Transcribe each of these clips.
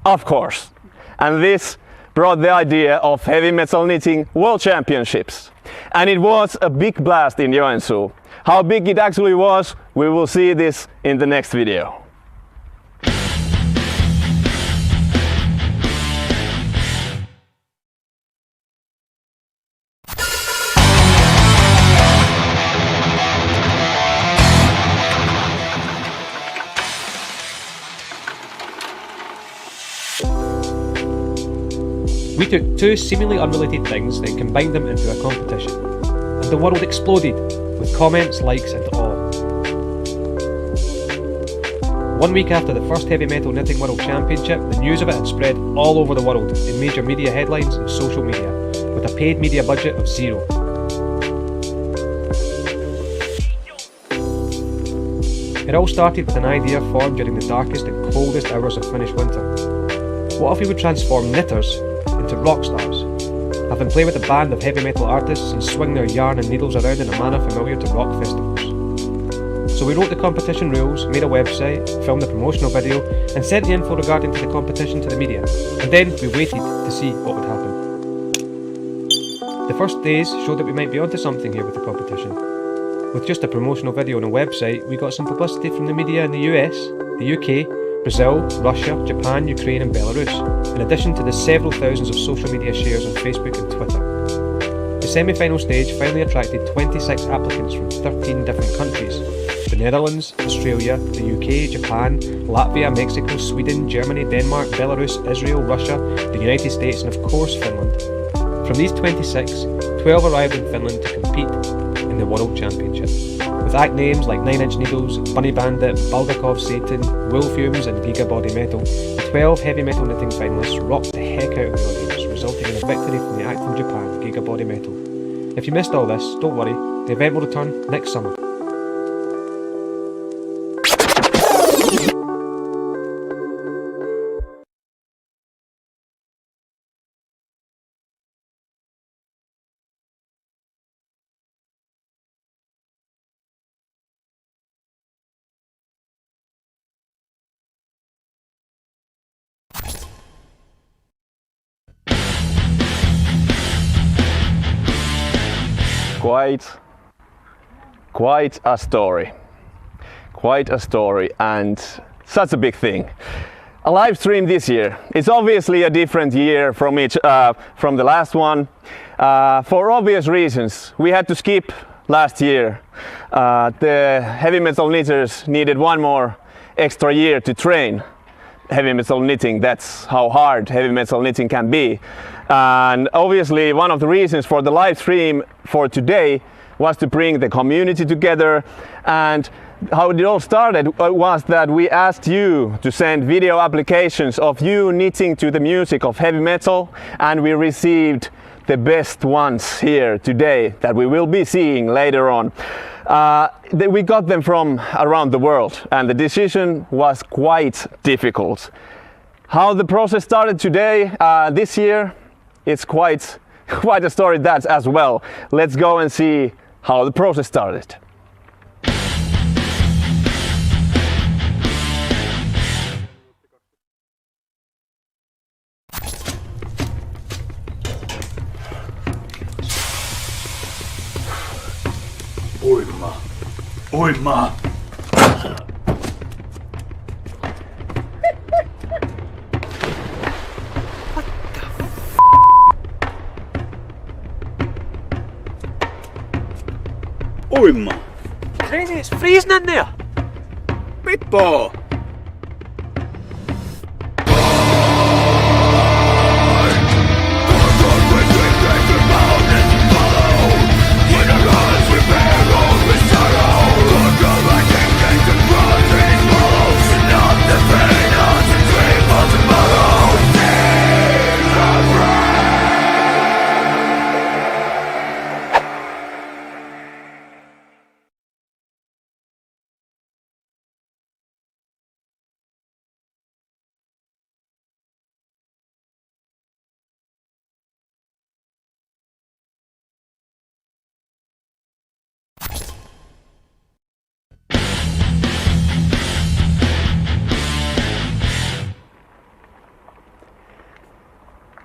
Of course. And this brought the idea of heavy metal knitting world championships. And it was a big blast in Joensuu. How big it actually was, we will see this in the next video. We took two seemingly unrelated things and combined them into a competition. And the world exploded, with comments, likes and all. 1 week after the first Heavy Metal Knitting World Championship, the news of it had spread all over the world in major media headlines and social media, with a paid media budget of zero. It all started with an idea formed during the darkest and coldest hours of Finnish winter. What if we would transform knitters into rock stars, have them play with a band of heavy metal artists and swing their yarn and needles around in a manner familiar to rock festivals? So we wrote the competition rules, made a website, filmed the promotional video and sent the info regarding to the competition to the media, and then we waited to see what would happen. The first days showed that we might be onto something here with the competition. With just a promotional video and a website, we got some publicity from the media in the US, the UK, Brazil, Russia, Japan, Ukraine and Belarus, in addition to the several thousands of social media shares on Facebook and Twitter. The semi-final stage finally attracted 26 applicants from 13 different countries: the Netherlands, Australia, the UK, Japan, Latvia, Mexico, Sweden, Germany, Denmark, Belarus, Israel, Russia, the United States and of course Finland. From these 26, 12 arrived in Finland to compete in the World Championship. With act names like 9 Inch Needles, Bunny Bandit, Bulgakov Satan, Wool Fumes and Giga Body Metal, the 12 heavy metal knitting finalists rocked the heck out of the audience, resulting in a victory from the act from Japan, Giga Body Metal. If you missed all this, don't worry, the event will return next summer. Quite a story. Quite a story and such a big thing. A live stream this year. It's obviously a different year from the last one. For obvious reasons. We had to skip last year. The heavy metal knitters needed one more extra year to train heavy metal knitting. That's how hard heavy metal knitting can be. And obviously one of the reasons for the live stream for today was to bring the community together. And how it all started was that we asked you to send video applications of you knitting to the music of heavy metal, and we received the best ones here today that we will be seeing later on. We got them from around the world and the decision was quite difficult. How the process started today, this year, it's quite a story that as well. Let's go and see how the process started. Oima! Oima! Crazy, it's freezing in there! Pippo!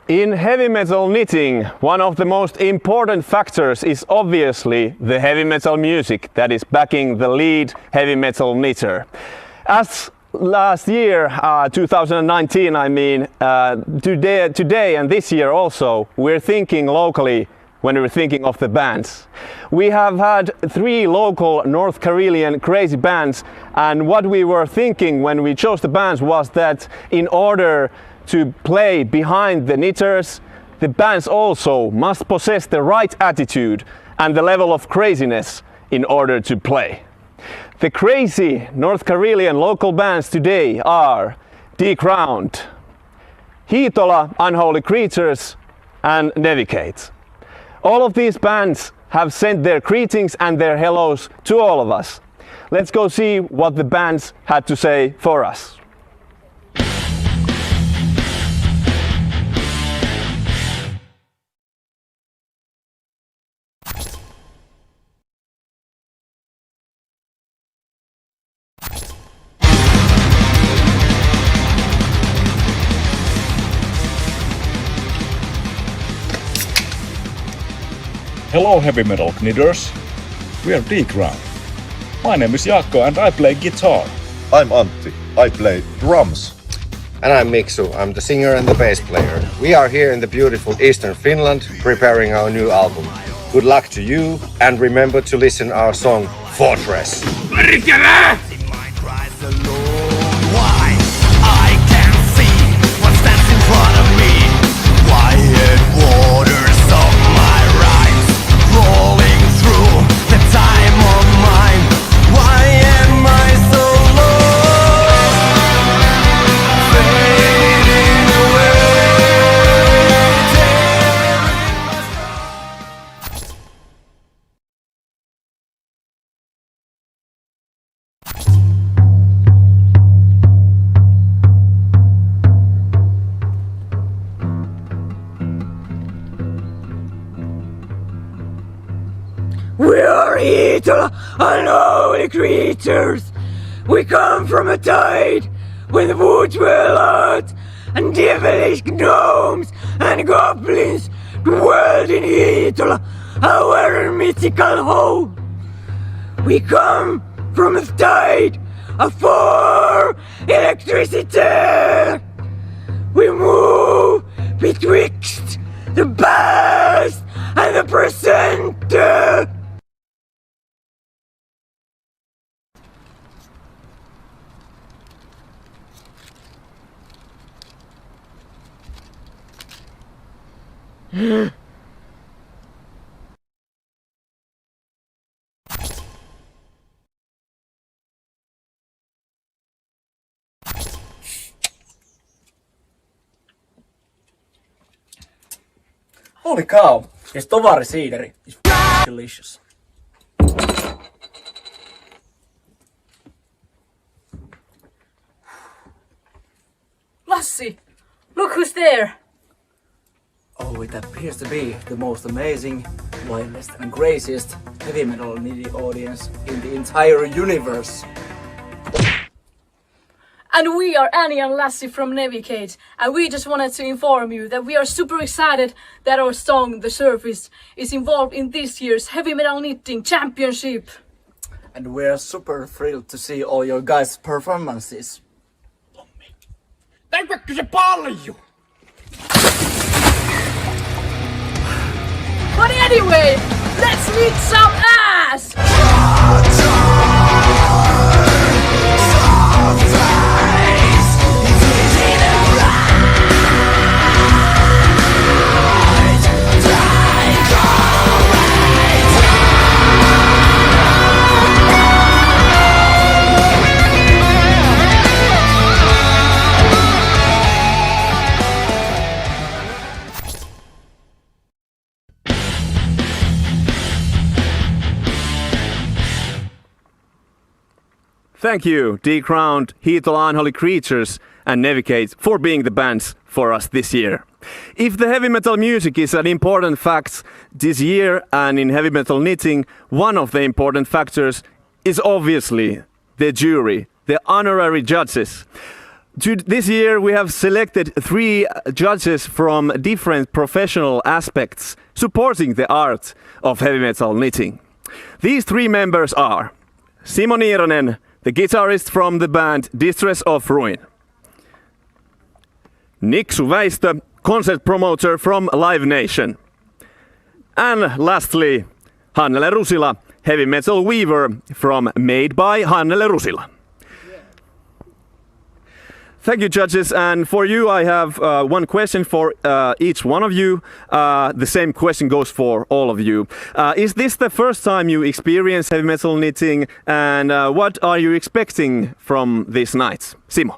In heavy metal knitting, one of the most important factors is obviously the heavy metal music that is backing the lead heavy metal knitter. As last year, 2019, I mean, today and this year also, we're thinking locally when we're thinking of the bands. We have had 3 local North Karelian crazy bands, and what we were thinking when we chose the bands was that in order to play behind the knitters, the bands also must possess the right attitude and the level of craziness in order to play. The crazy North Karelian local bands today are Decrowned, Hiitola Unholy Creatures and Nevicate. All of these bands have sent their greetings and their hellos to all of us. Let's go see what the bands had to say for us. Hello heavy metal knitters, we are Decrowned. My name is Jaakko and I play guitar. I'm Antti, I play drums. And I'm Miksu, I'm the singer and the bass player. We are here in the beautiful Eastern Finland preparing our new album. Good luck to you and remember to listen our song Fortress. We are eternal, unholy creatures. We come from a tide when the woods were lot, and devilish gnomes and goblins dwelled in Hiitola, our mythical home. We come from a tide of for electricity. We move betwixt the past and the present. Holy cow, this tovari siideri is delicious. Lassi, look who's there. Oh, it appears to be the most amazing, wildest and craziest heavy metal knitting audience in the entire universe. And we are Annie and Lassie from Nevicate, and we just wanted to inform you that we are super excited that our song, The Surface, is involved in this year's Heavy Metal Knitting Championship. And we're super thrilled to see all your guys' performances. But anyway, let's meet some ass! Thank you, Decrowned, Hiitola Unholy Creatures and Nevicate for being the bands for us this year. If the heavy metal music is an important fact this year and in heavy metal knitting, one of the important factors is obviously the jury, the honorary judges. This year we have selected 3 judges from different professional aspects supporting the art of heavy metal knitting. These 3 members are Simo Niiranen, the guitarist from the band Distress of Ruin; Niksu Väistö, concert promoter from Live Nation; and lastly, Hannele Rusila, heavy metal weaver from Made by Hannele Rusila. Thank you, judges. And for you, I have one question for each one of you. The same question goes for all of you. Is this the first time you experience heavy metal knitting? And what are you expecting from this night? Simo.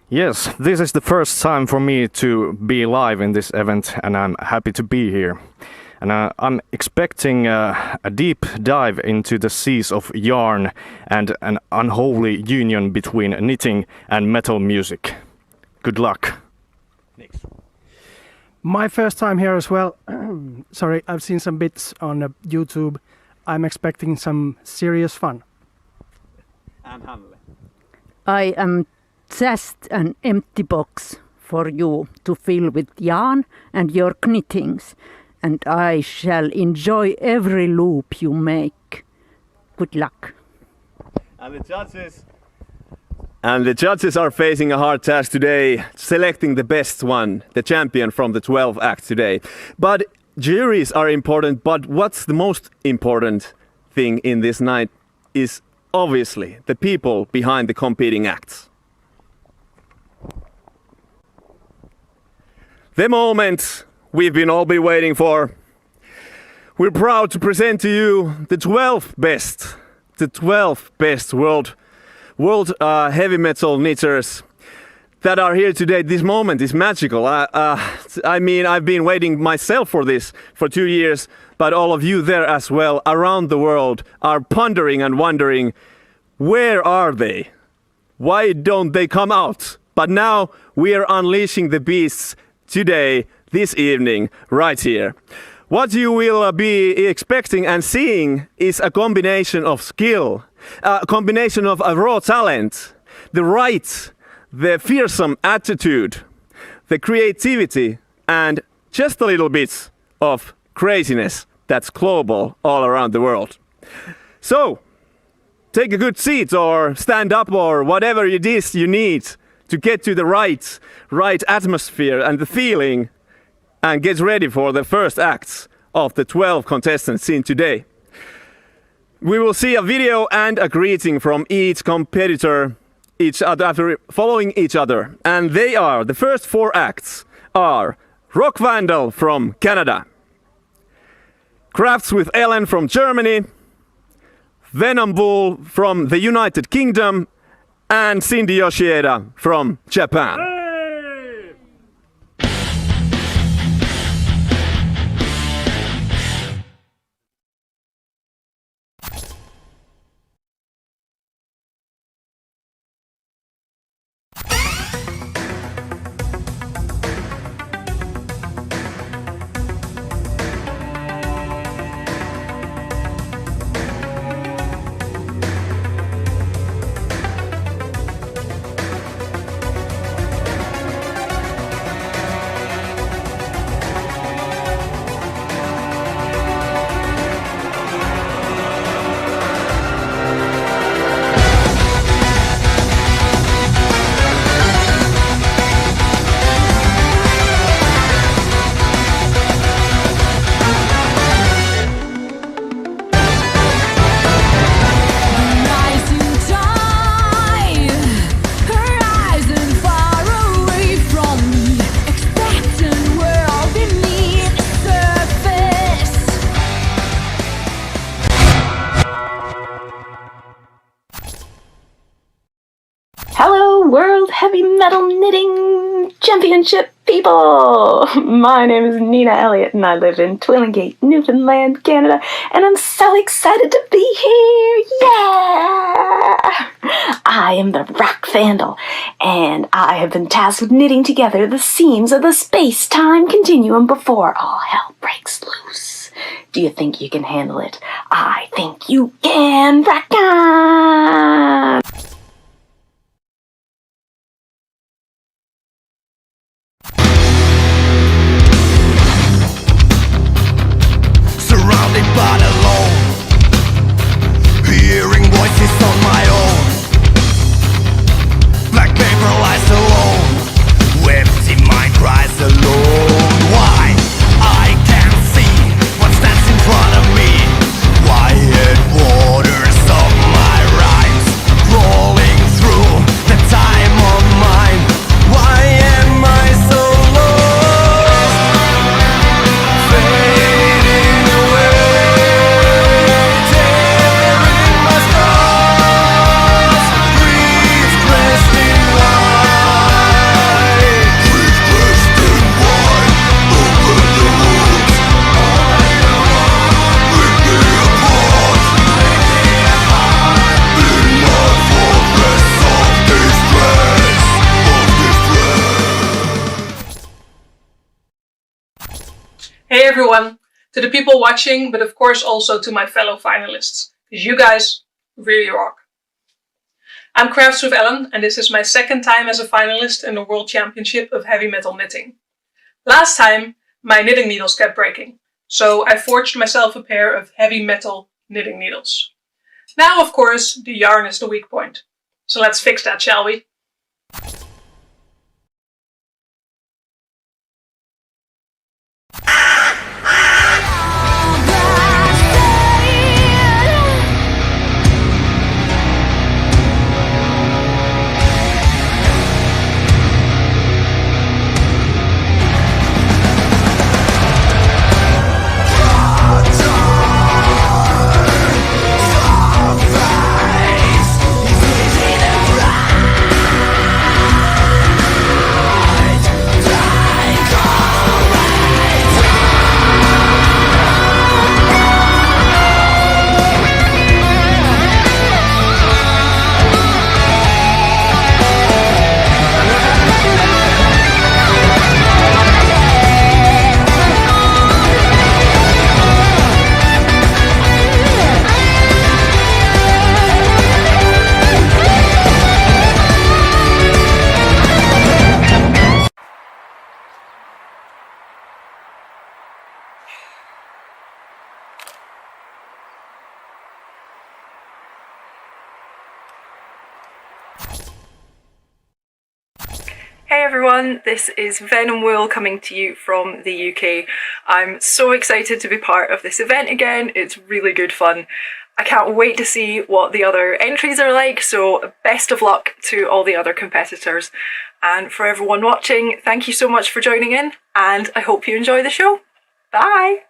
Yes, this is the first time for me to be live in this event, and I'm happy to be here. And I'm expecting a deep dive into the seas of yarn and an unholy union between knitting and metal music. Good luck. My first time here as well. Sorry, I've seen some bits on YouTube. I'm expecting some serious fun. And Hannele. I am just an empty box for you to fill with yarn and your knittings. And I shall enjoy every loop you make. Good luck. And the judges are facing a hard task today, selecting the best one, the champion from the 12 acts today. But juries are important, but what's the most important thing in this night is obviously the people behind the competing acts. The moment we've been all been waiting for. We're proud to present to you the 12 best world heavy metal knitters that are here today. This moment is magical. I mean, I've been waiting myself for this for 2 years, but all of you there as well around the world are pondering and wondering, where are they? Why don't they come out? But now we are unleashing the beasts today, this evening, right here. What you will be expecting and seeing is a combination of skill, a combination of a raw talent, the fearsome attitude, the creativity, and just a little bit of craziness that's global all around the world. So, take a good seat or stand up or whatever it is you need to get to the right atmosphere and the feeling, and get ready for the first acts of the 12 contestants seen today. We will see a video and a greeting from each competitor, after following each other. And the first 4 acts are Rock Vandal from Canada, Crafts with Ellen from Germany, Venom Bull from the United Kingdom, and Cindy Yoshida from Japan. World Heavy Metal Knitting Championship people! My name is Nina Elliott and I live in Twillingate, Newfoundland, Canada, and I'm so excited to be here! Yeah! I am the Rock Vandal, and I have been tasked with knitting together the seams of the space-time continuum before all hell breaks loose. Do you think you can handle it? I think you can! Rock on! Hey everyone, to the people watching, but of course also to my fellow finalists, because you guys really rock. I'm Crafts with Ellen, and this is my second time as a finalist in the World Championship of Heavy Metal Knitting. Last time, my knitting needles kept breaking, so I forged myself a pair of heavy metal knitting needles. Now, of course, the yarn is the weak point. So let's fix that, shall we? Hey everyone, this is Venom Wool coming to you from the UK. I'm so excited to be part of this event again. It's really good fun. I can't wait to see what the other entries are like, so best of luck to all the other competitors. And for everyone watching, thank you so much for joining in, and I hope you enjoy the show. Bye!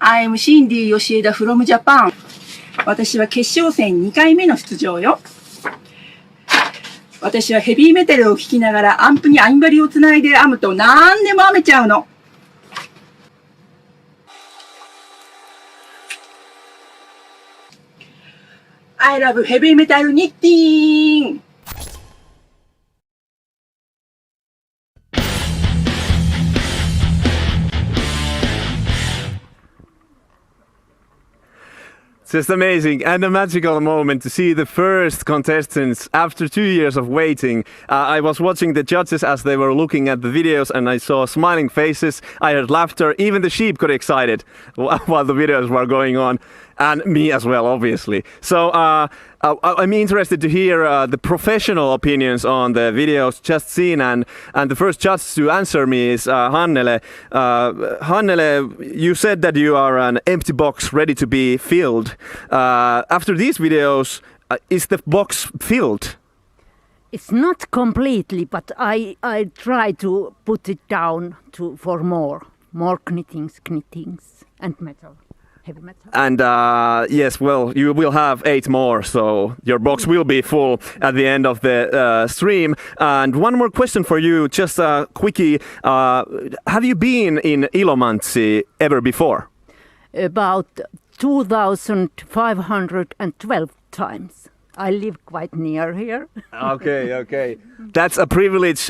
I'm Cindy Yoshida from Japan. 私は決勝戦2回目の出場よ。私はヘビーメタルを聴きながらアンプにアインバリをつないで編むと何でも編めちゃうの。I love heavy metal knitting! Just amazing and a magical moment to see the first contestants after 2 years of waiting. I was watching the judges as they were looking at the videos and I saw smiling faces, I heard laughter, even the sheep got excited while the videos were going on. And me as well, obviously. So I'm interested to hear the professional opinions on the videos just seen, and the first judge to answer me is Hannele. Hannele, you said that you are an empty box ready to be filled. After these videos, is the box filled? It's not completely, but I try to put it down for more knittings and metal. Heavy metal. And yes, well, you will have 8 more, so your box will be full at the end of the stream. And one more question for you, just a quickie. Have you been in Ilomantsi ever before? About 2,512 times. I live quite near here. Okay. That's a privilege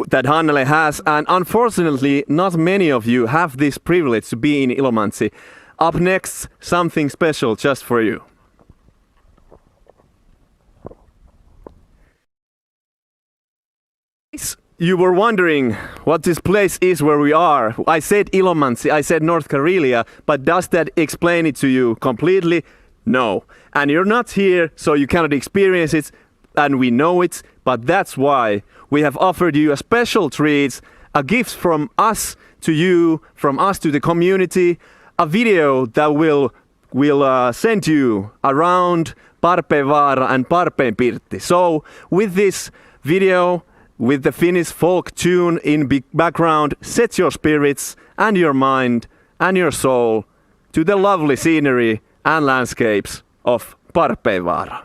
that Hannele has, and unfortunately not many of you have this privilege to be in Ilomantsi. Up next, something special just for you. You were wondering what this place is where we are. I said Ilomantsi, I said North Karelia, but does that explain it to you completely? No. And you're not here, so you cannot experience it, and we know it, but that's why we have offered you a special treat, a gift from us to you, from us to the community, a video that will send you around Parpevaara and Parpeenpirtti. So with this video, with the Finnish folk tune in background, set your spirits and your mind and your soul to the lovely scenery and landscapes of Parpevaara.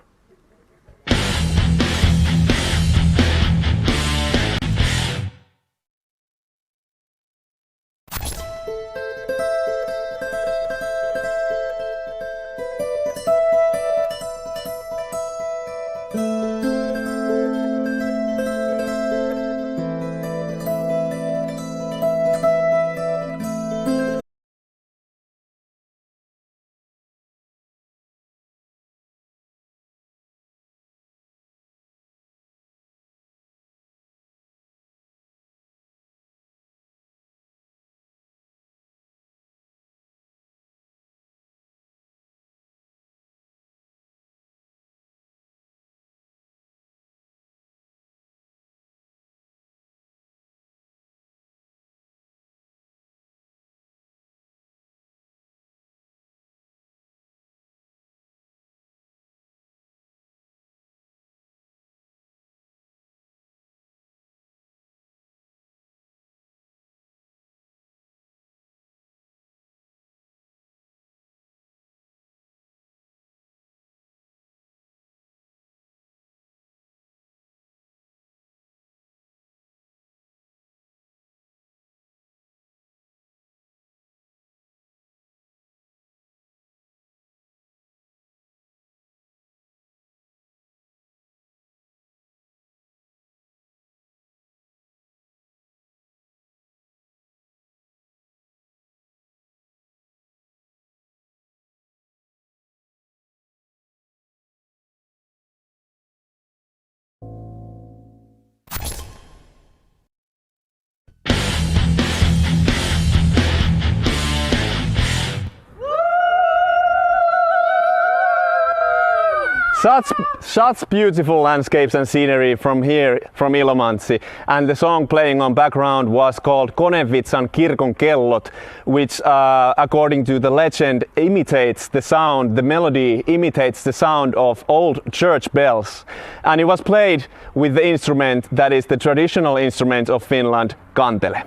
Such beautiful landscapes and scenery from here, from Ilomantsi, and the song playing on background was called Konevitsan Kirkon Kellot, which according to the legend imitates the sound, the melody imitates the sound of old church bells, and it was played with the instrument that is the traditional instrument of Finland, kantele.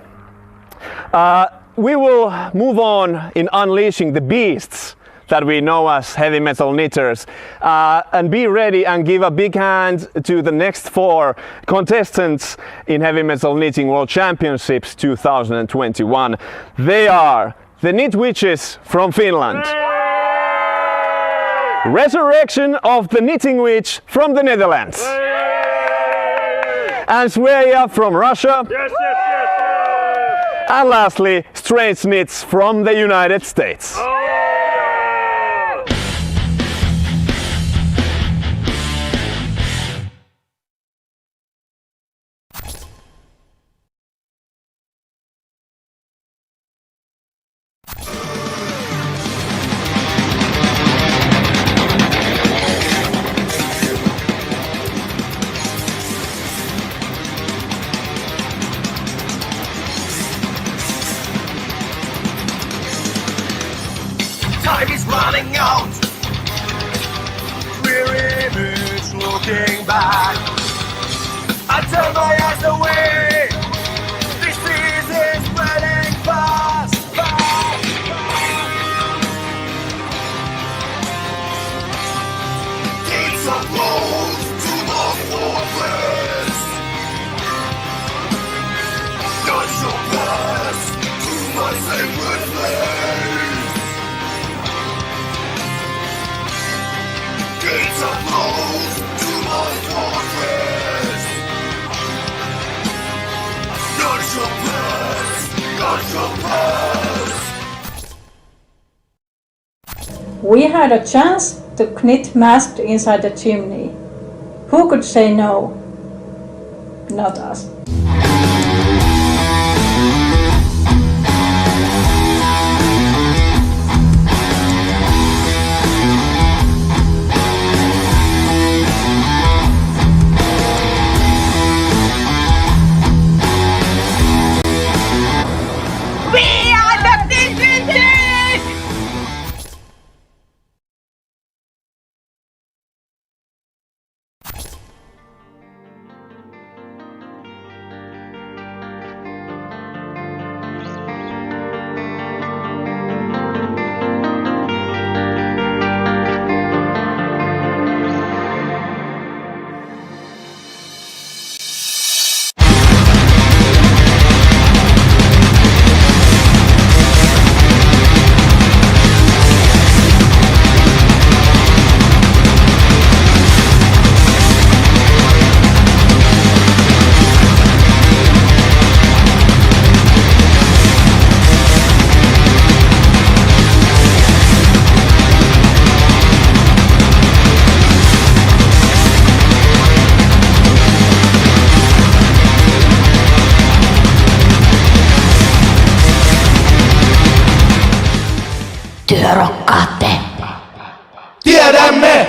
We will move on in unleashing the beasts that we know as heavy metal knitters, and be ready and give a big hand to the next 4 contestants in Heavy Metal Knitting World Championships 2021. They are the Knit Witches from Finland, Resurrection of the Knitting Witch from the Netherlands, and Sveja from Russia, and lastly Strange Knits from the United States. Time is running out. Weary image looking back. I turn my eyes away. This is spreading fast, fast, fast. Gates are closed to the fortress. Guns shall pass to my sacred place. Gates are closed to my fortress. We had a chance to knit masked inside the chimney. Who could say no? Not us. Työrokkaatte. Tiedämme!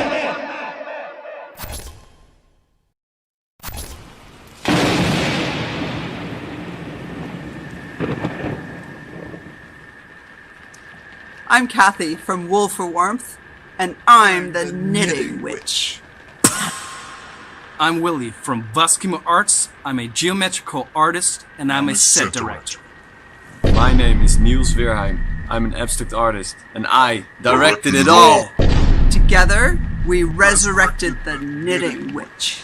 I'm Kathy from Wool for Warmth, and I'm the Knitting Witch. I'm Willie from Vaskimo Arts. I'm a geometrical artist, and I'm a set director. My name is Niels Weerheim. I'm an abstract artist, and I directed it all! Together, we resurrected the Knitting Witch.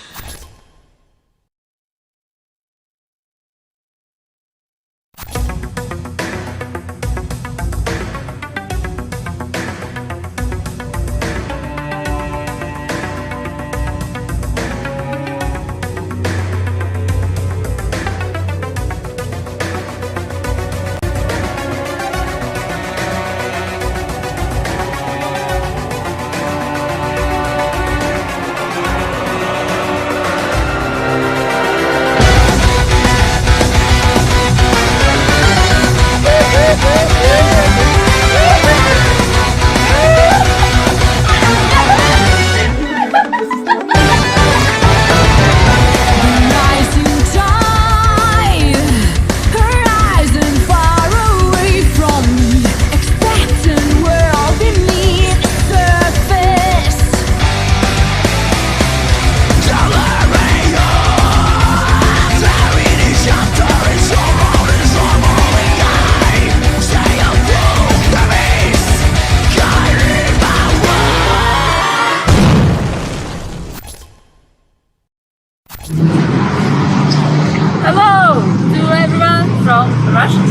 Hello to everyone from Russia.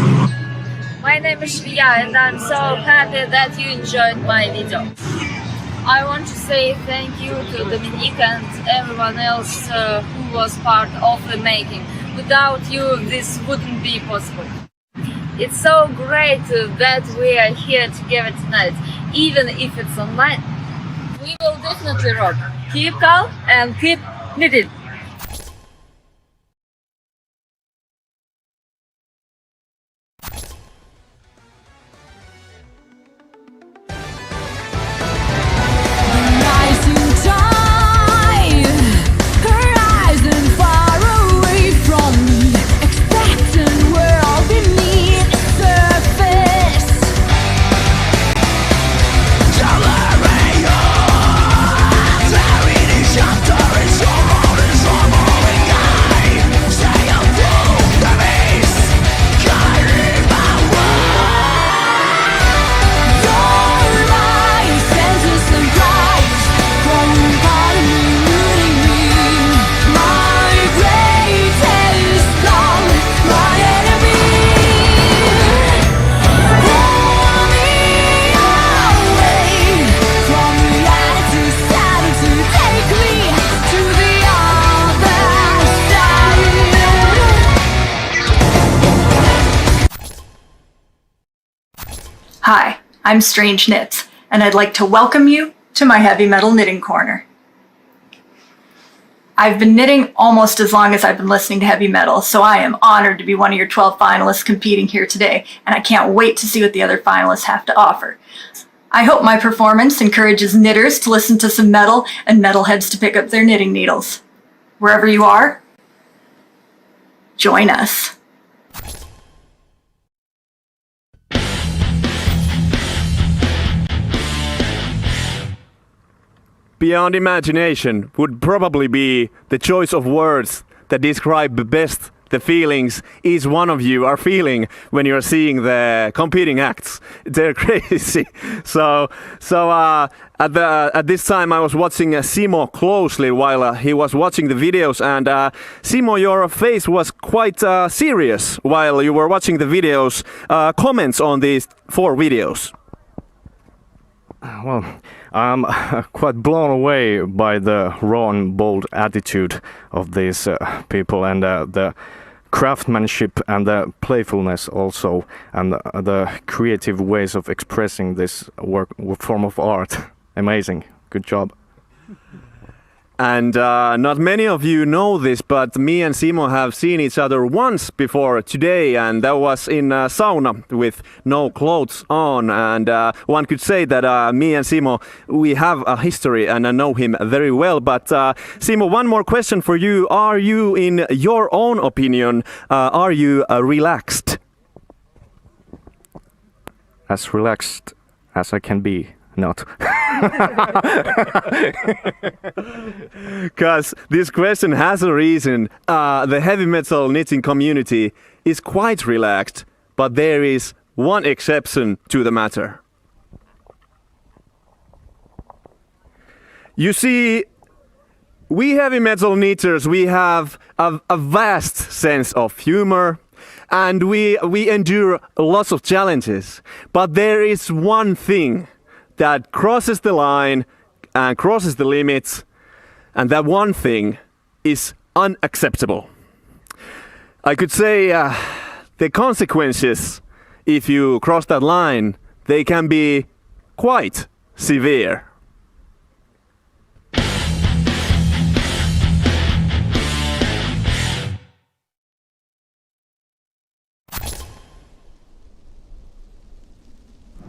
My name is Shviya and I'm so happy that you enjoyed my video. I want to say thank you to Dominique and everyone else who was part of the making. Without you, this wouldn't be possible. It's so great that we are here together tonight, even if it's online. We will definitely rock. Keep calm and keep knitting. Hi, I'm Strange Knits, and I'd like to welcome you to my heavy metal knitting corner. I've been knitting almost as long as I've been listening to heavy metal, so I am honored to be one of your 12 finalists competing here today, and I can't wait to see what the other finalists have to offer. I hope my performance encourages knitters to listen to some metal and metalheads to pick up their knitting needles. Wherever you are, join us. Beyond imagination would probably be the choice of words that describe best the feelings each one of you are feeling when you're seeing the competing acts. They're crazy. So at this time I was watching Simo closely while he was watching the videos, and Simo, your face was quite serious while you were watching the videos. Comments on these 4 videos? Well, I'm quite blown away by the raw and bold attitude of these people, and the craftsmanship and the playfulness also, and the creative ways of expressing this form of art. Amazing. Good job. And not many of you know this, but me and Simo have seen each other once before today, and that was in sauna with no clothes on. And one could say that me and Simo, we have a history and I know him very well. But Simo, one more question for you. Are you, in your own opinion, are you relaxed? As relaxed as I can be. Not. Because this question has a reason. The heavy metal knitting community is quite relaxed, but there is one exception to the matter. You see, we heavy metal knitters, we have a vast sense of humor, and we endure lots of challenges. But there is one thing that crosses the line and crosses the limits, and that one thing is unacceptable. I could say the consequences, if you cross that line, they can be quite severe.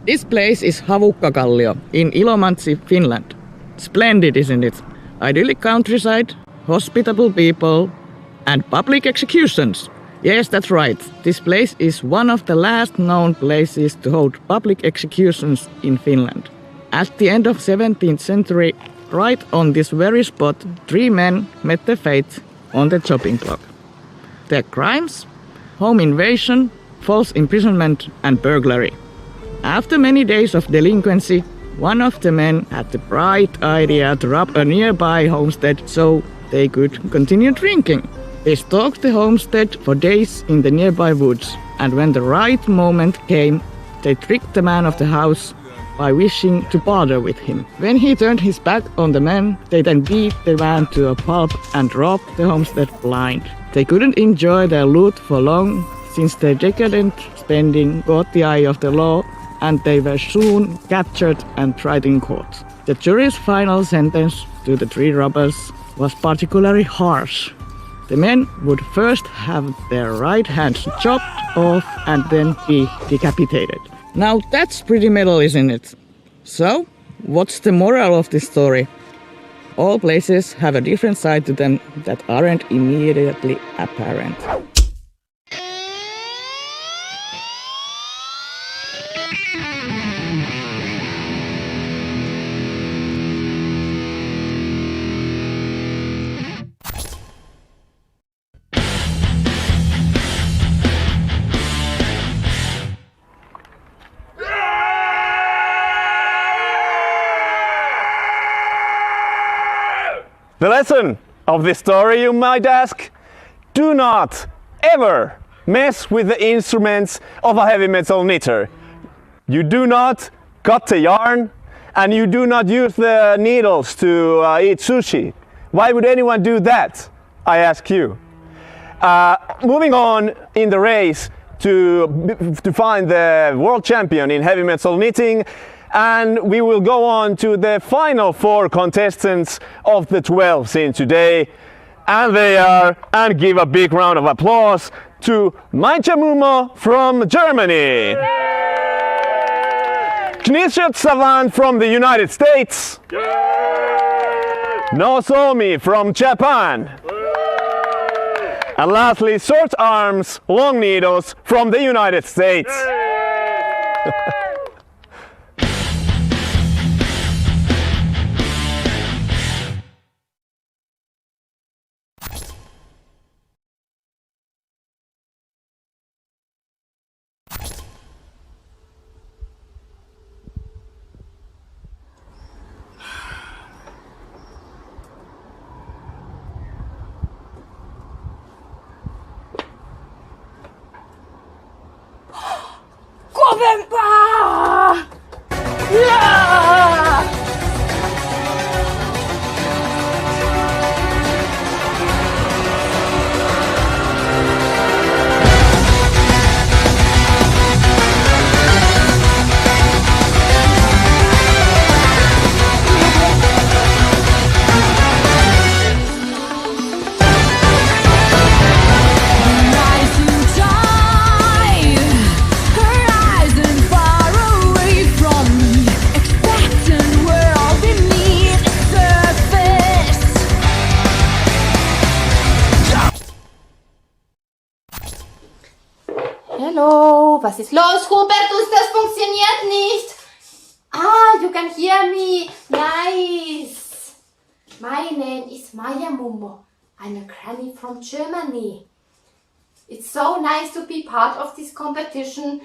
This place is Havukkakallio in Ilomantsi, Finland. Splendid, isn't it? Idyllic countryside, hospitable people, and public executions. Yes, that's right. This place is one of the last known places to hold public executions in Finland. At the end of 17th century, right on this very spot, 3 men met their fate on the chopping block. Their crimes? Home invasion, false imprisonment, and burglary. After many days of delinquency, one of the men had the bright idea to rob a nearby homestead so they could continue drinking. They stalked the homestead for days in the nearby woods, and when the right moment came, they tricked the man of the house by wishing to barter with him. When he turned his back on the man, they then beat the man to a pulp and robbed the homestead blind. They couldn't enjoy their loot for long, since their decadent spending caught the eye of the law, and they were soon captured and tried in court. The jury's final sentence to the 3 robbers was particularly harsh. The men would first have their right hands chopped off and then be decapitated. Now that's pretty metal, isn't it? So, what's the moral of this story? All places have a different side to them that aren't immediately apparent. The lesson of this story, you might ask, do not ever mess with the instruments of a heavy metal knitter. You do not cut the yarn, and you do not use the needles to eat sushi. Why would anyone do that? I ask you. Moving on in the race to find the world champion in heavy metal knitting, and we will go on to the final 4 contestants of the 12 seen today. And they are, and give a big round of applause to Maija Mumo from Germany, Knishet Savan from the United States, Nozomi from Japan, and lastly Short Arms, Long Needles from the United States. Hallo, was ist los, Hubertus? Das funktioniert nicht. Ah, you can hear me. Nice. My name is Maija Mumo. I'm a granny from Germany. It's so nice to be part of this competition.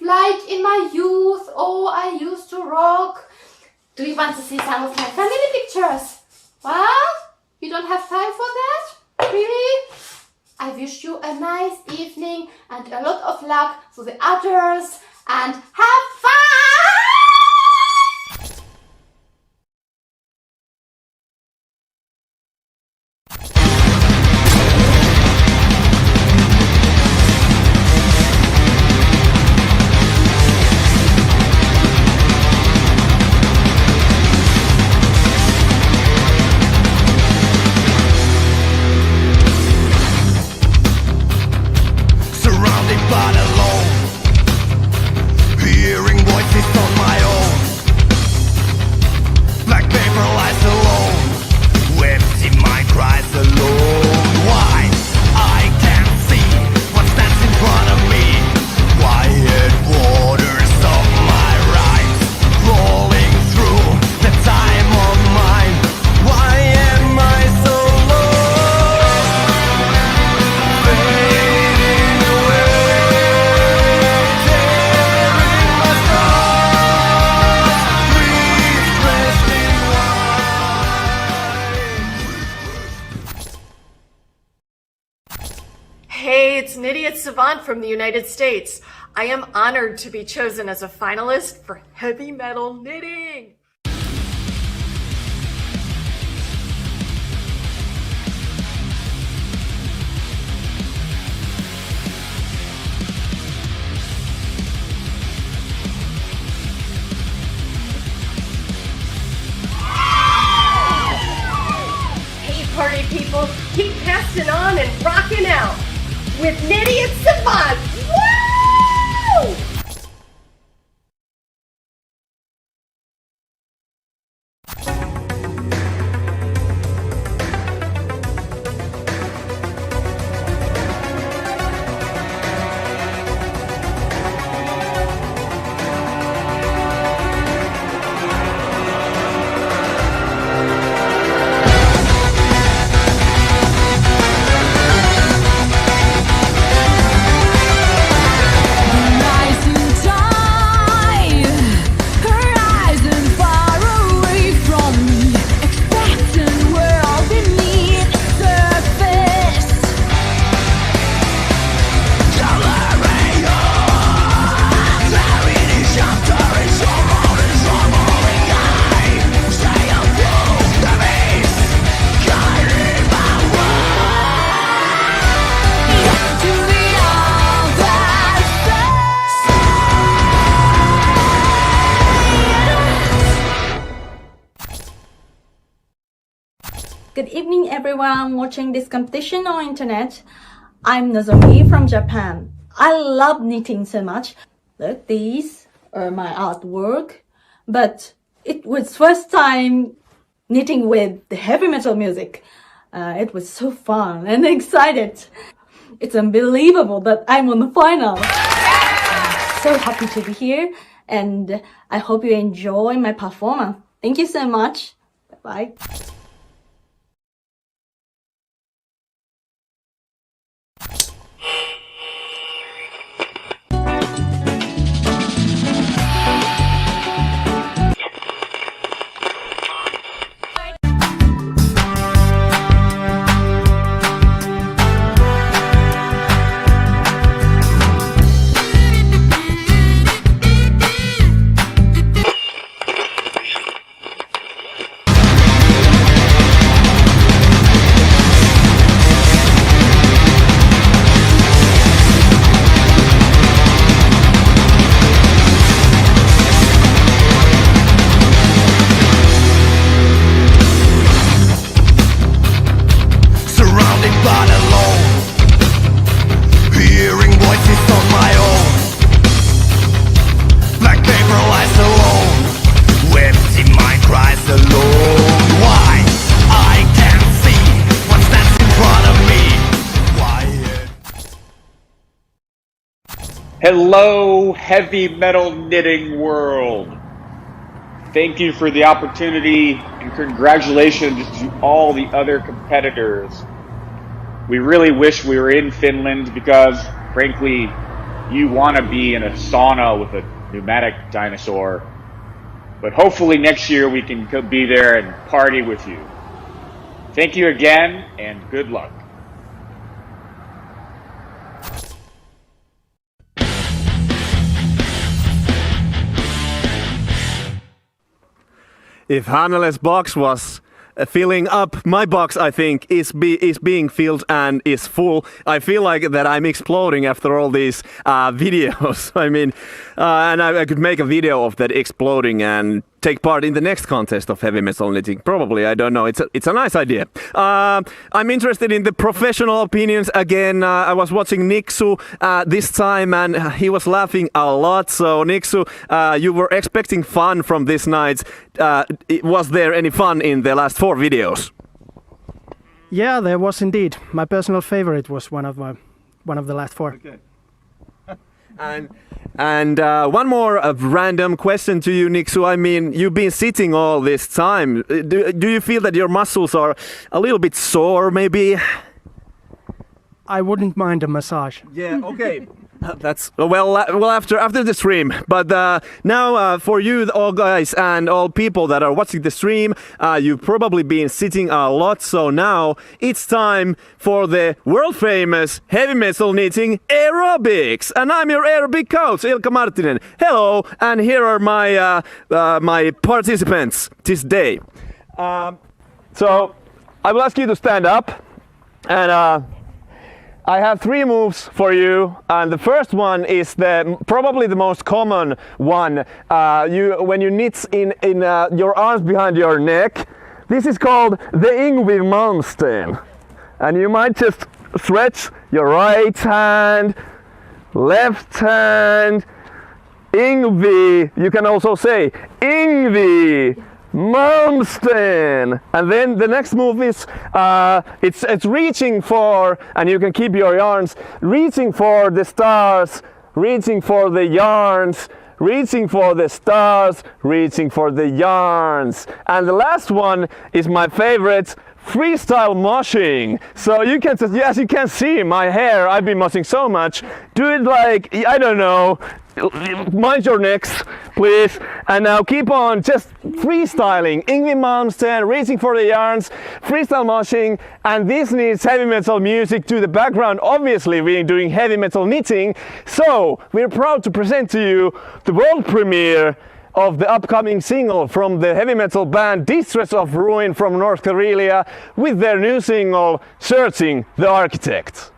Like in my youth, oh, I used to rock. Do you want to see some of my family pictures? What? You don't have time for that? Really? I wish you a nice evening and a lot of luck for the others and have fun! Hey, it's Nydia Savant from the United States. I am honored to be chosen as a finalist for heavy metal knitting. Hey, party people, keep casting on and rocking out with Nydia Savant. Woo! Good evening, everyone watching this competition on internet. I'm Nozomi from Japan. I love knitting so much. Look, these are my artwork, but it was first time knitting with the heavy metal music. It was so fun and excited. It's unbelievable that I'm on the final. I'm so happy to be here, and I hope you enjoy my performance. Thank you so much. Bye. Hello, heavy metal knitting world. Thank you for the opportunity and congratulations to all the other competitors. We really wish we were in Finland because, frankly, you want to be in a sauna with a pneumatic dinosaur. But hopefully next year we can be there and party with you. Thank you again and good luck. If Hannele's box was filling up, my box, I think, is being filled and is full. I feel like that I'm exploding after all these videos. I mean, and I could make a video of that exploding and take part in the next contest of heavy metal knitting. Probably, I don't know. It's a nice idea. I'm interested in the professional opinions again. I was watching Niksu this time and he was laughing a lot. So Niksu, you were expecting fun from this night. Was there any fun in the last 4 videos? Yeah, there was indeed. My personal favorite was one of the last 4. Okay. And one more random question to you, Niksu. I mean, you've been sitting all this time. Do you feel that your muscles are a little bit sore, maybe? I wouldn't mind a massage. Yeah, okay. That's well after the stream. But now for you all guys and all people that are watching the stream, you've probably been sitting a lot. So now it's time for the world famous heavy metal knitting aerobics, and I'm your aerobic coach Ilkka Marttinen. Hello, and here are my my participants this day. So I will ask you to stand up, and I have 3 moves for you, and the first one is probably the most common one. When you knit in your arms behind your neck, this is called the Yngwie Malmsteen, and you might just stretch your right hand, left hand, Yngwie. You can also say Yngwie Malmsteen, and then the next move is it's reaching for, and you can keep your yarns reaching for the stars, reaching for the yarns, reaching for the stars, reaching for the yarns. And the last one is my favorite, freestyle moshing. So you can just, as you can see my hair, I've been moshing so much. Do it like, I don't know, mind your necks, please. And now keep on just freestyling. Yngwie Malmsteen, reaching for the yarns, freestyle moshing, and this needs heavy metal music to the background. Obviously, we're doing heavy metal knitting, so we're proud to present to you the world premiere of the upcoming single from the heavy metal band Distress of Ruin from North Karelia with their new single Searching the Architect.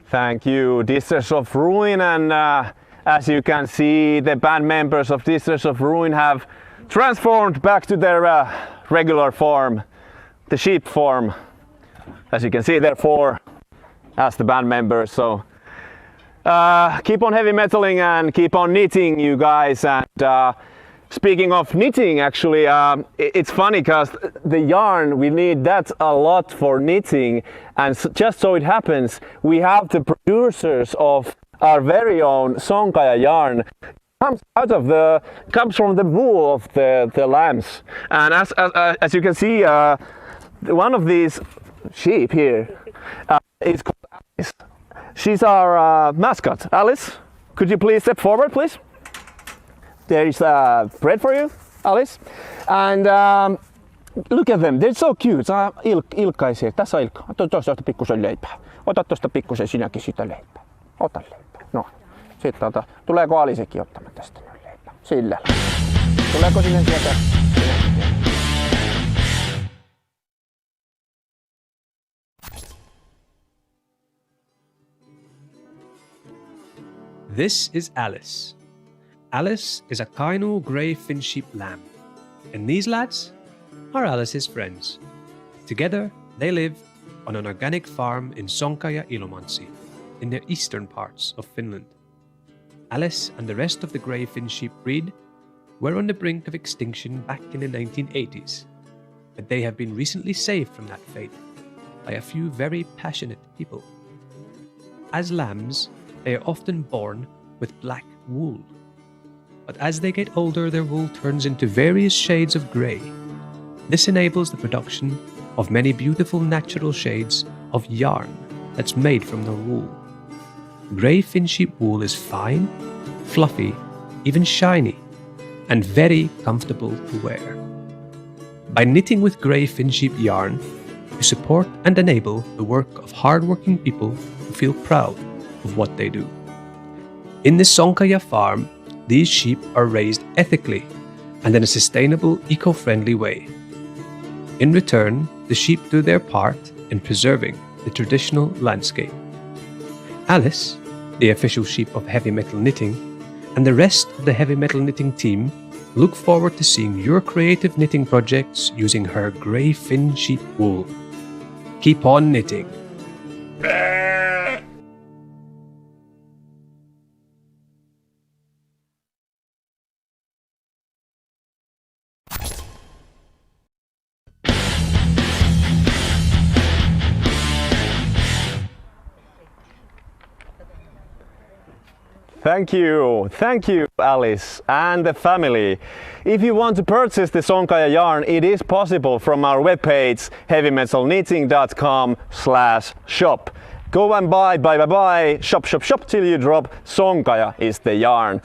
Thank you, Disters of Ruin, and as you can see, the band members of Disters of Ruin have transformed back to their regular form, the sheep form. As you can see, there are 4 as the band members, so keep on heavy metaling and keep on knitting, you guys. And speaking of knitting, actually, it's funny because the yarn, we need that a lot for knitting, and just so it happens, we have the producers of our very own Sonkaja yarn. Comes from the wool of the lambs, and as you can see, one of these sheep here is called Alice. She's our mascot. Alice, could you please step forward, please? There is bread for you, Alice. And look at them, they're so cute. Ilkkaisia. Tässä on Ilkka. Ota tuosta pikkusen leipää. Ota tuosta pikkusen sinäkin sitä leipää. Ota leipää. No. Sitten tuleeko Alisekin ottamaan tästä noin leipää? Sillä. Tuleeko sinne sieltä? This is Alice. Alice is a Kainuu grey fin sheep lamb, and these lads are Alice's friends. Together, they live on an organic farm in Sonkaja, Ilomantsi, in the eastern parts of Finland. Alice and the rest of the grey fin sheep breed were on the brink of extinction back in the 1980s, but they have been recently saved from that fate by a few very passionate people. As lambs, they are often born with black wool, but as they get older, their wool turns into various shades of grey. This enables the production of many beautiful natural shades of yarn that's made from the wool. Grey fin sheep wool is fine, fluffy, even shiny, and very comfortable to wear. By knitting with grey fin sheep yarn, you support and enable the work of hard-working people who feel proud of what they do. In the Sonkaja farm, these sheep are raised ethically and in a sustainable, eco-friendly way. In return, the sheep do their part in preserving the traditional landscape. Alice, the official sheep of heavy metal knitting, and the rest of the heavy metal knitting team look forward to seeing your creative knitting projects using her grey fin sheep wool. Keep on knitting. Thank you, Alice and the family. If you want to purchase the Sonkaja yarn, it is possible from our webpage heavymetalknitting.com/shop. Go and buy, shop till you drop. Sonkaja is the yarn.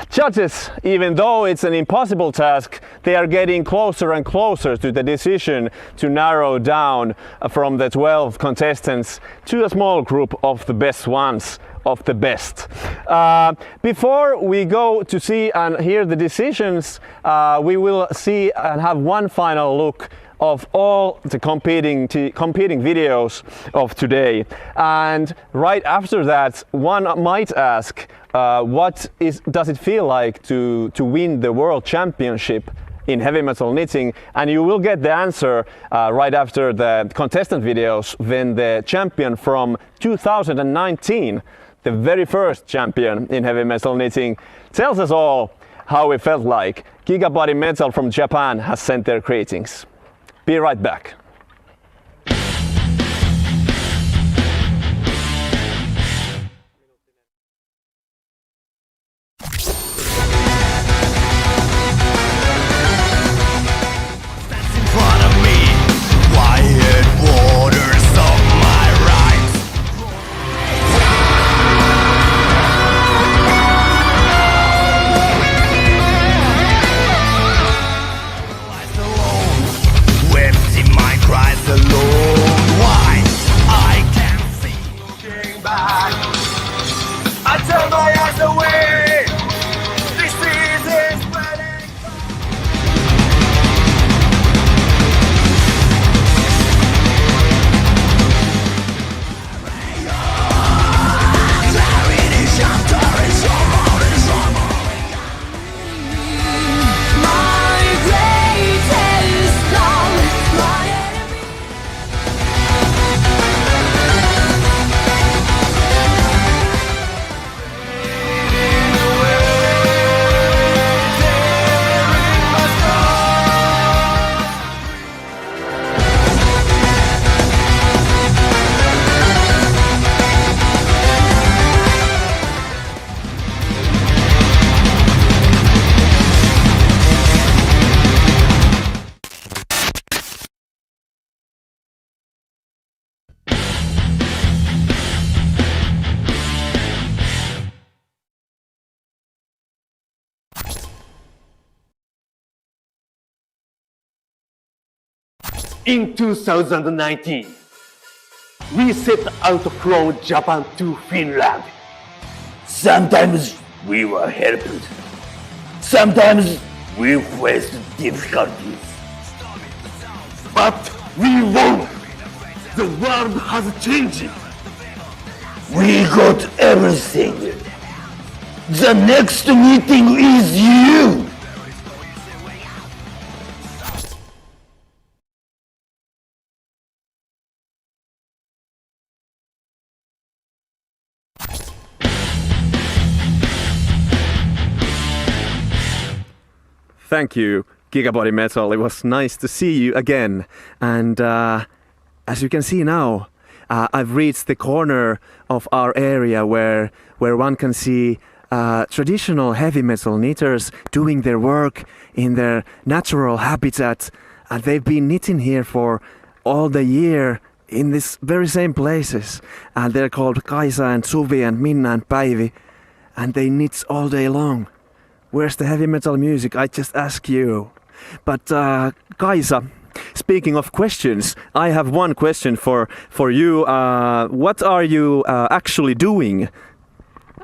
Judges, even though it's an impossible task, they are getting closer and closer to the decision to narrow down from the 12 contestants to a small group of the best ones. Of the best. Before we go to see and hear the decisions, we will see and have one final look of all the competing videos of today. And right after that, one might ask, does it feel like to win the World Championship in heavy metal knitting? And you will get the answer right after the contestant videos when the champion from 2019, the very first champion in heavy metal knitting, tells us all how it felt like. Gigabody Metal from Japan has sent their greetings. Be right back. Wept in my In 2019, we set out from Japan to Finland. Sometimes we were helped. Sometimes we faced difficulties. But we won! The world has changed. We got everything. The next meeting is you! Thank you, Gigabody Metal. It was nice to see you again. And as you can see now, I've reached the corner of our area where one can see traditional heavy metal knitters doing their work in their natural habitat. And they've been knitting here for all the year in this very same places. And they're called Kaisa and Suvi and Minna and Päivi. And they knit all day long. Where's the heavy metal music? I just ask you. But Kaisa, speaking of questions, I have one question for you. What are you actually doing?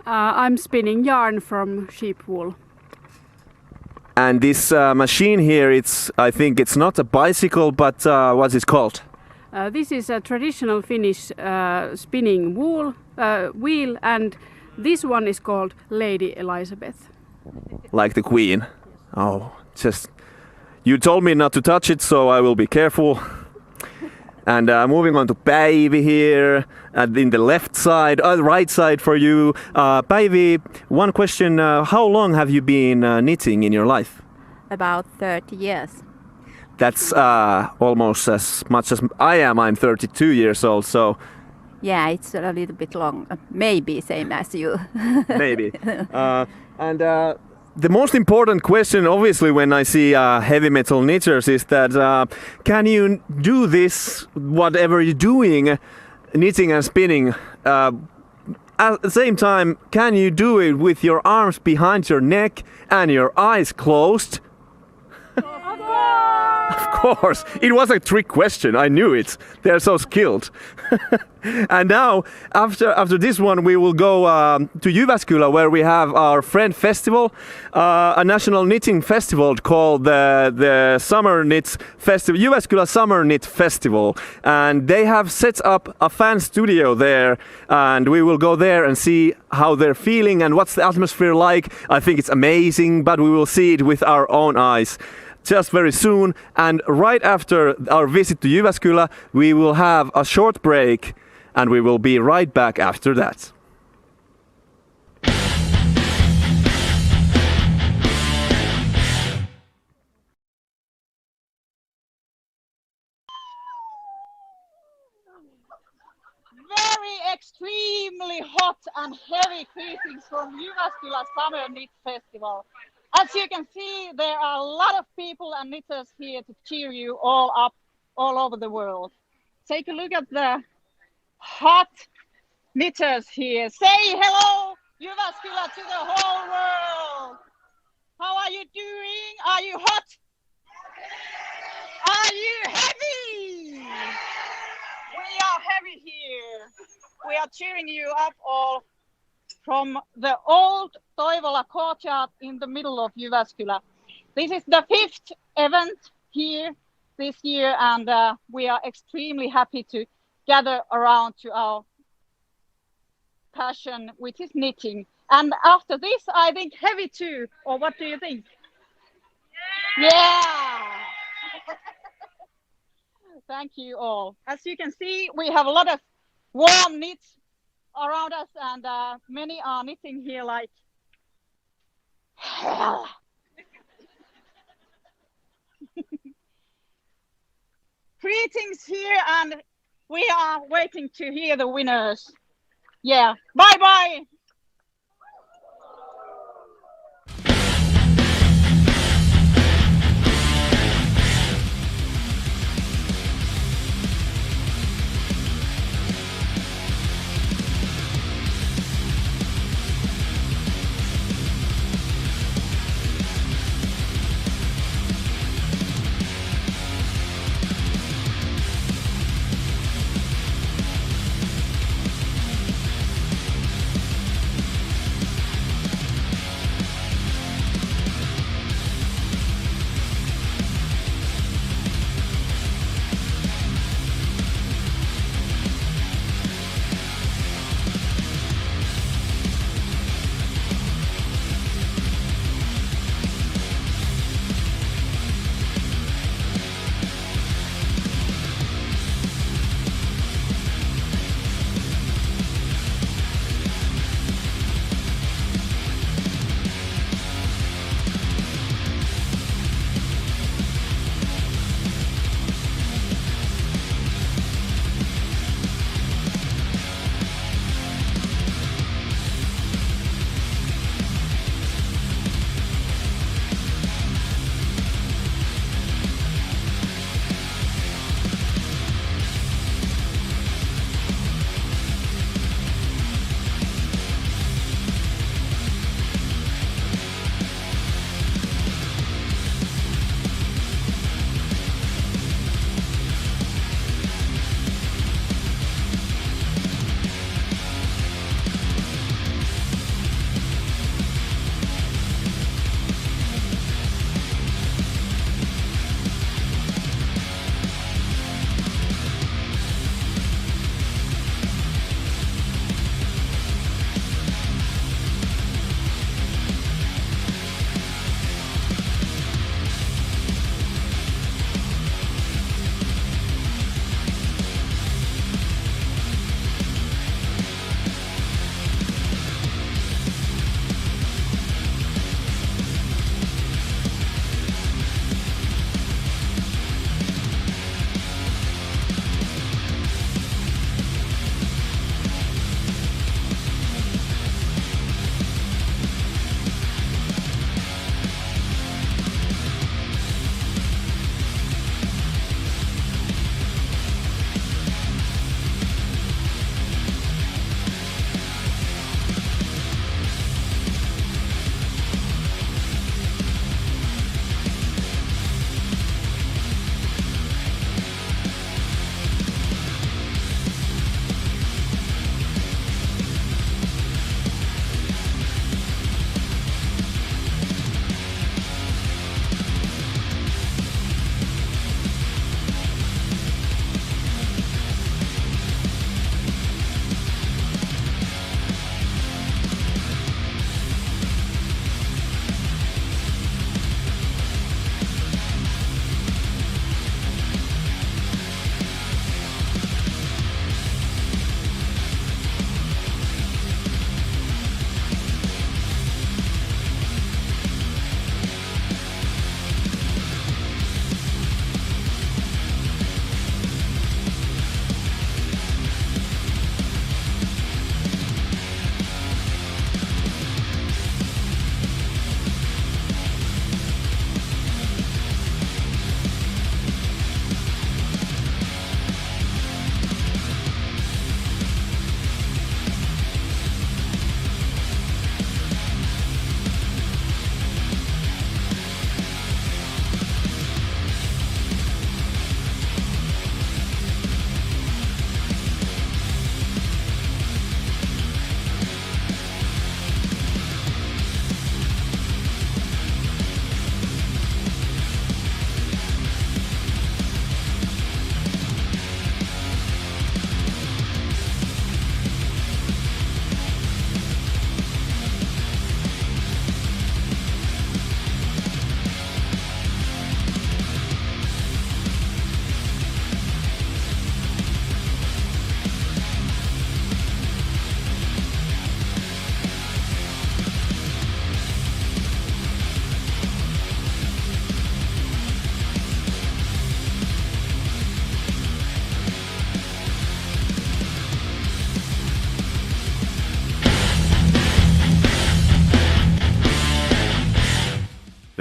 I'm spinning yarn from sheep wool. And this machine here, I think it's not a bicycle, but what's it called? This is a traditional Finnish spinning wheel, and this one is called Lady Elizabeth. Like the Queen. Oh, you told me not to touch it, so I will be careful. And moving on to Päivi here, in the left side, right side for you. Päivi, one question, how long have you been knitting in your life? About 30 years. That's almost as much as I am. I'm 32 years old, so... Yeah, it's a little bit long. Maybe same as you. Maybe. And the most important question, obviously, when I see heavy metal knitters is that can you do this, whatever you're doing, knitting and spinning, at the same time, can you do it with your arms behind your neck and your eyes closed? Of course, it was a trick question. I knew it. They're so skilled. And now, after this one, we will go to Jyväskylä, where we have our Friend Festival, a national knitting festival called the Summer Knit Festival, Jyväskylä Summer Knit Festival, and they have set up a fan studio there, and we will go there and see how they're feeling and what's the atmosphere like. I think it's amazing, but we will see it with our own eyes just very soon. And right after our visit to Jyväskylä, we will have a short break, and we will be right back after that. Very extremely hot and heavy greetings from Jyväskylä Summer Knit Festival. As you can see, there are a lot of people and knitters here to cheer you all up all over the world. Take a look at the hot knitters here. Say hello, Jyväskylä, to the whole world. How are you doing? Are you hot? Are you heavy? We are heavy here. We are cheering you up all from the old Toivola courtyard in the middle of Jyväskylä. This is the 5th event here this year, and we are extremely happy to gather around to our passion, which is knitting. And after this, I think heavy too, or what do you think? Yeah! Thank you all. As you can see, we have a lot of warm knits around us, and many are knitting here like hell. Greetings here, and we are waiting to hear the winners. Yeah, bye bye.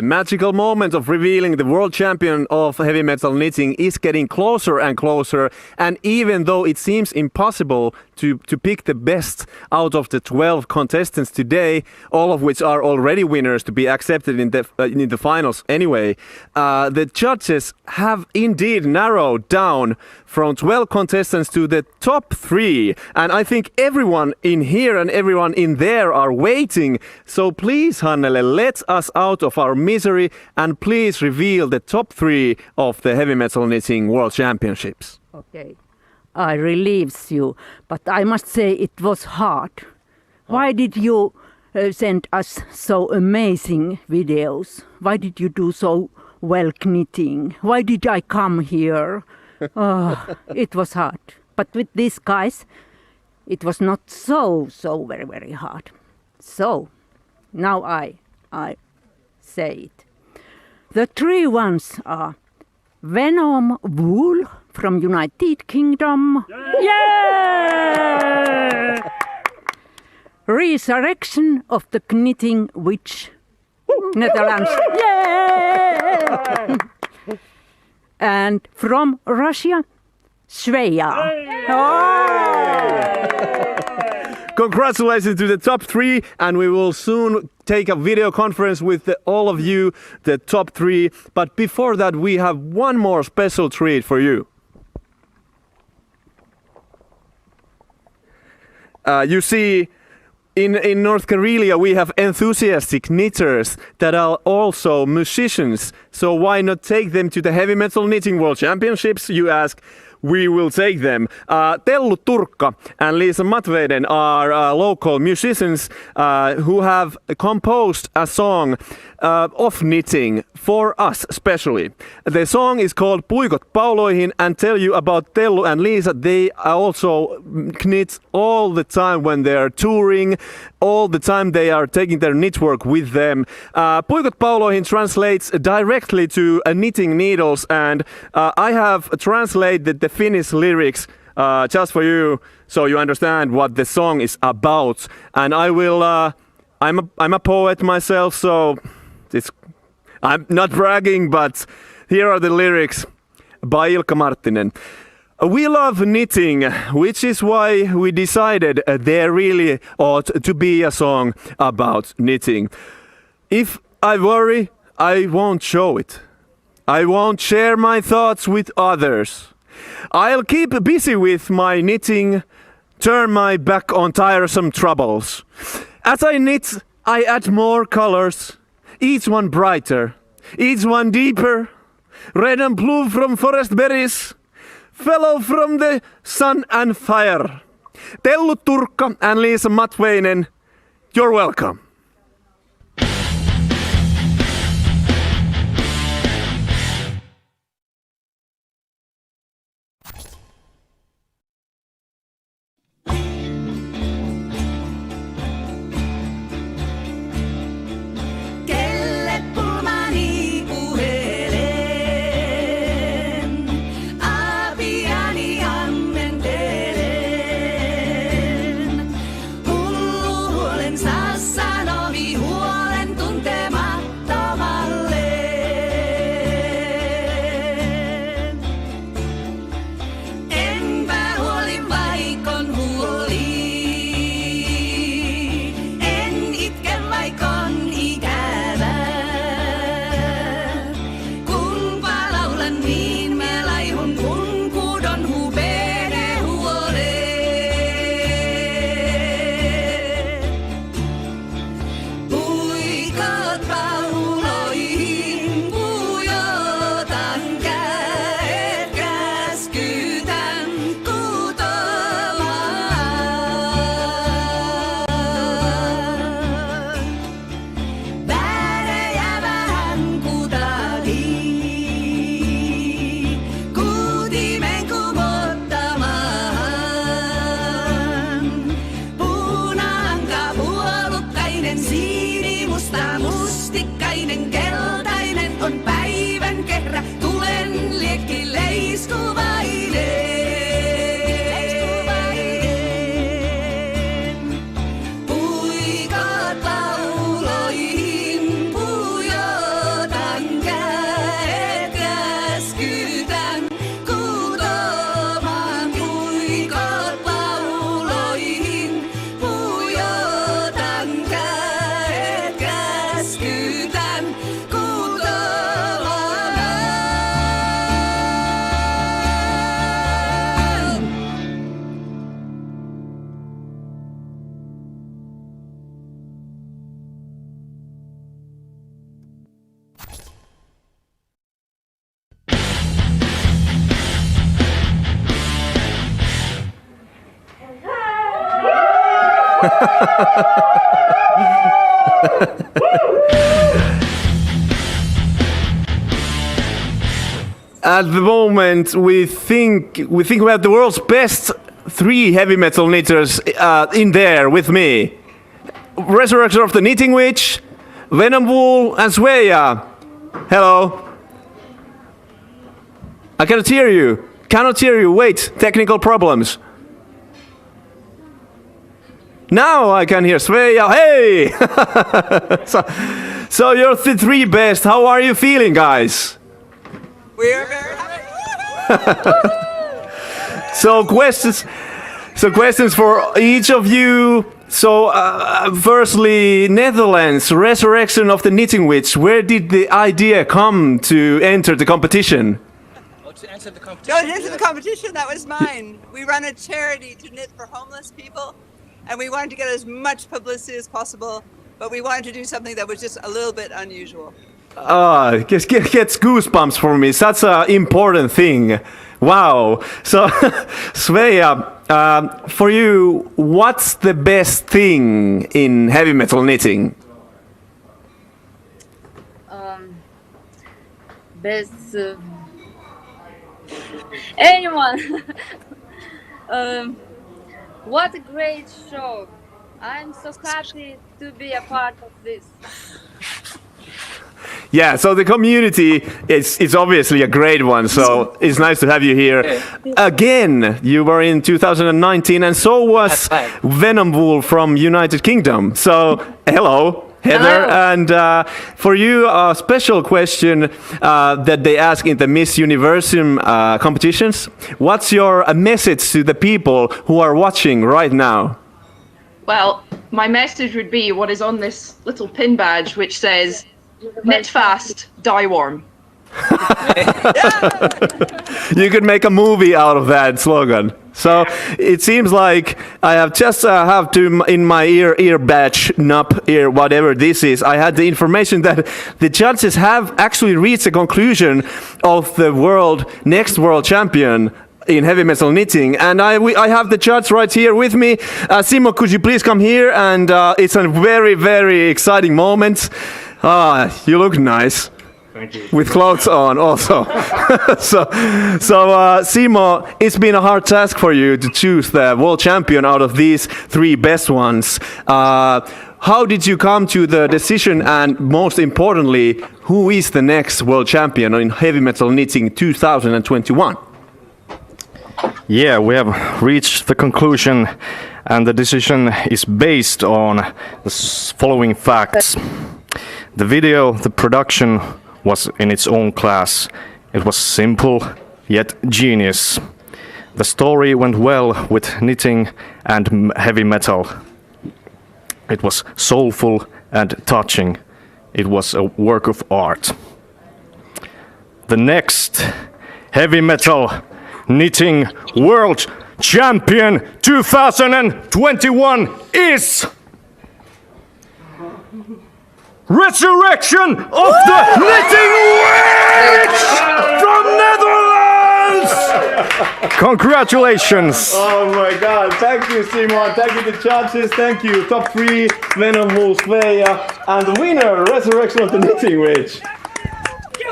The magical moment of revealing the world champion of heavy metal knitting is getting closer and closer, and even though it seems impossible to pick the best out of the 12 contestants today, all of which are already winners to be accepted in the finals anyway, the judges have indeed narrowed down from 12 contestants to the top 3, and I think everyone in here and everyone in there are waiting. So please, Hannele, let us out of our misery and please reveal the top 3 of the Heavy Metal Knitting World Championships. Okay, I relieves you, but I must say it was hard. Why did you send us so amazing videos? Why did you do so well knitting? Why did I come here? It was hard. But with these guys, it was not so very, very hard. So, now I say it. The 3 ones are Venom Wool from United Kingdom. Yeah! Resurrection of the Knitting Witch, Netherlands. Yeah! And from Russia, Sveja. Congratulations to the top 3, and we will soon take a video conference with all of you, the top 3. But before that, we have one more special treat for you. You see, in North Karelia, we have enthusiastic knitters that are also musicians. So why not take them to the Heavy Metal Knitting World Championships, you ask? We will take them. Tellu Turkka and Liisa Matveinen are local musicians who have composed a song of knitting for us especially. The song is called Puikot pauloihin, and tell you about Tellu and Liisa. They also knit all the time when they are touring. All the time they are taking their knit work with them. Puikot pauloihin translates directly to knitting needles, and I have translated the Finnish lyrics just for you, so you understand what the song is about. And I will. I'm a poet myself, so I'm not bragging, but here are the lyrics by Ilkka Marttinen. We love knitting, which is why we decided there really ought to be a song about knitting. If I worry, I won't show it. I won't share my thoughts with others. I'll keep busy with my knitting, turn my back on tiresome troubles. As I knit, I add more colors, each one brighter, each one deeper. Red and blue from forest berries, fellow from the sun and fire. Tellu Turkka and Liisa Matveinen, you're welcome. Sana At the moment, we think we have the world's best 3 heavy metal knitters in there with me. Resurrection of the Knitting Witch, Venom Wool, and Svea. Hello. I cannot hear you. Cannot hear you. Wait, technical problems. Now I can hear Svea. Hey! so you're the 3 best. How are you feeling, guys? We're very happy. So questions for each of you. So firstly, Netherlands, Resurrection of the Knitting Witch. Where did the idea come to enter the competition? To enter the competition, that was mine. We run a charity to knit for homeless people, and we wanted to get as much publicity as possible, but we wanted to do something that was just a little bit unusual. Gets goosebumps for me. Such an important thing. Wow. So, Svea, for you, what's the best thing in heavy metal knitting? Best. Anyone. What a great show. I'm so happy to be a part of this. Yeah, so the community is obviously a great one, so it's nice to have you here. Again, you were in 2019, and so was Venom Wool from United Kingdom. So, hello, Heather. And for you, a special question that they ask in the Miss Universum competitions. What's your message to the people who are watching right now? Well, my message would be what is on this little pin badge, which says, knit fast, die warm. You could make a movie out of that slogan. So it seems like I have just have to in my ear badge, whatever this is. I had the information that the judges have actually reached a conclusion of the next world champion in heavy metal knitting, and I have the judge right here with me. Simo, could you please come here? And it's a very, very exciting moment. You look nice. Thank you. With clothes on also. so Simo, it's been a hard task for you to choose the world champion out of these 3 best ones. How did you come to the decision, and most importantly, who is the next world champion in heavy metal knitting 2021? Yeah, we have reached the conclusion, and the decision is based on the following facts. The video, the production was in its own class. It was simple, yet genius. The story went well with knitting and heavy metal. It was soulful and touching. It was a work of art. The next heavy metal knitting world champion 2021 is Resurrection of the Knitting Witch from Netherlands! Congratulations! Oh my God, thank you Simon, thank you the judges, thank you top 3, Venom Wool, Svea, and the winner, Resurrection of the Knitting Witch.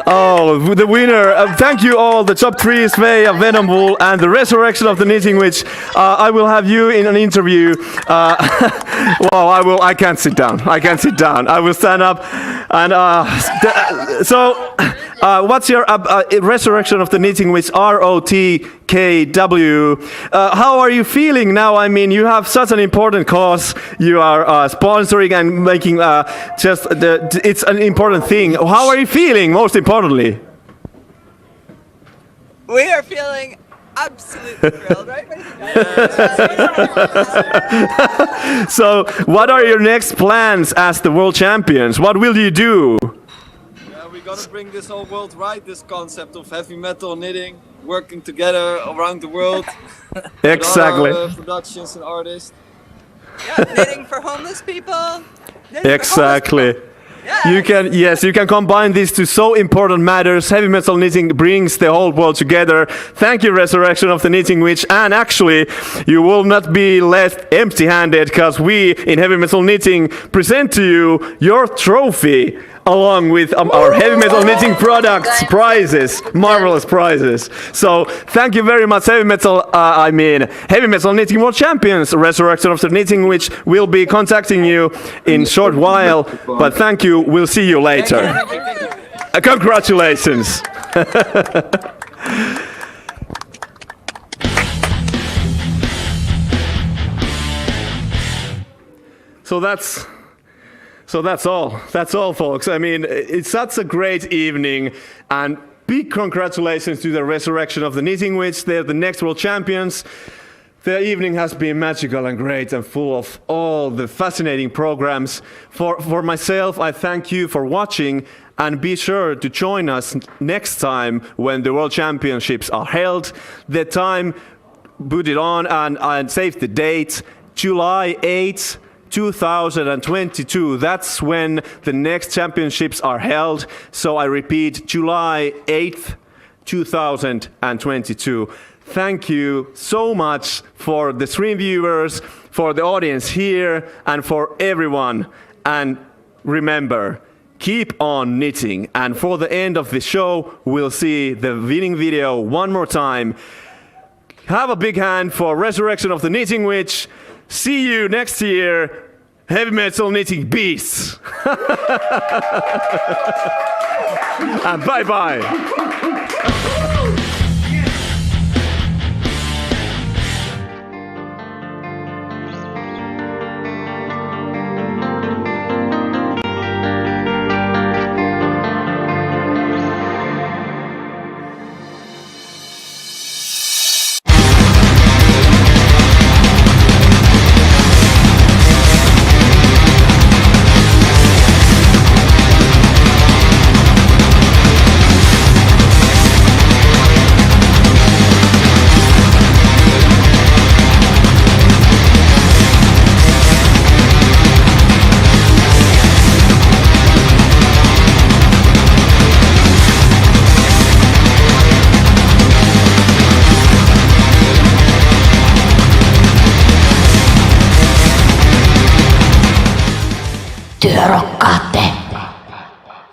Oh, the winner. Thank you all, the top 3, Svea, Venom Wool, and the Resurrection of the Knitting Witch. I will have you in an interview. I can't sit down. I will stand up. And what's your Resurrection of the Knitting Witch, ROTKW? How are you feeling now? I mean, you have such an important cause. You are sponsoring and making it's an important thing. How are you feeling, most importantly? We are feeling absolutely thrilled, right? So, what are your next plans as the world champions? What will you do? We gotta bring this whole world right, this concept of heavy metal knitting, working together around the world. Exactly. With all our, productions and artists. Yeah, knitting for homeless people. Exactly. You can combine these two so important matters. Heavy metal knitting brings the whole world together. Thank you, Resurrection of the Knitting Witch. And actually, you will not be left empty-handed, because we in Heavy Metal Knitting present to you your trophy along with our heavy metal knitting products, prizes, marvelous prizes. So thank you very much, Heavy Metal Knitting World Champions, Resurrection of the Knitting, which will be contacting you in short while. But thank you, we'll see you later. Congratulations. So that's all. That's all, folks. I mean, it's such a great evening, and big congratulations to the Resurrection of the Knitting Witch. They're the next world champions. The evening has been magical and great and full of all the fascinating programs. For myself, I thank you for watching, and be sure to join us next time when the World Championships are held. The time, put it on and save the date, July 8th. 2022. That's when the next championships are held. So I repeat, July 8th, 2022. Thank you so much for the stream viewers, for the audience here, and for everyone. And remember, keep on knitting. And for the end of the show, we'll see the winning video one more time. Have a big hand for Resurrection of the Knitting Witch. See you next year, Heavy Metal Knitting Beasts. And bye-bye.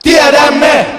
Tiedämme!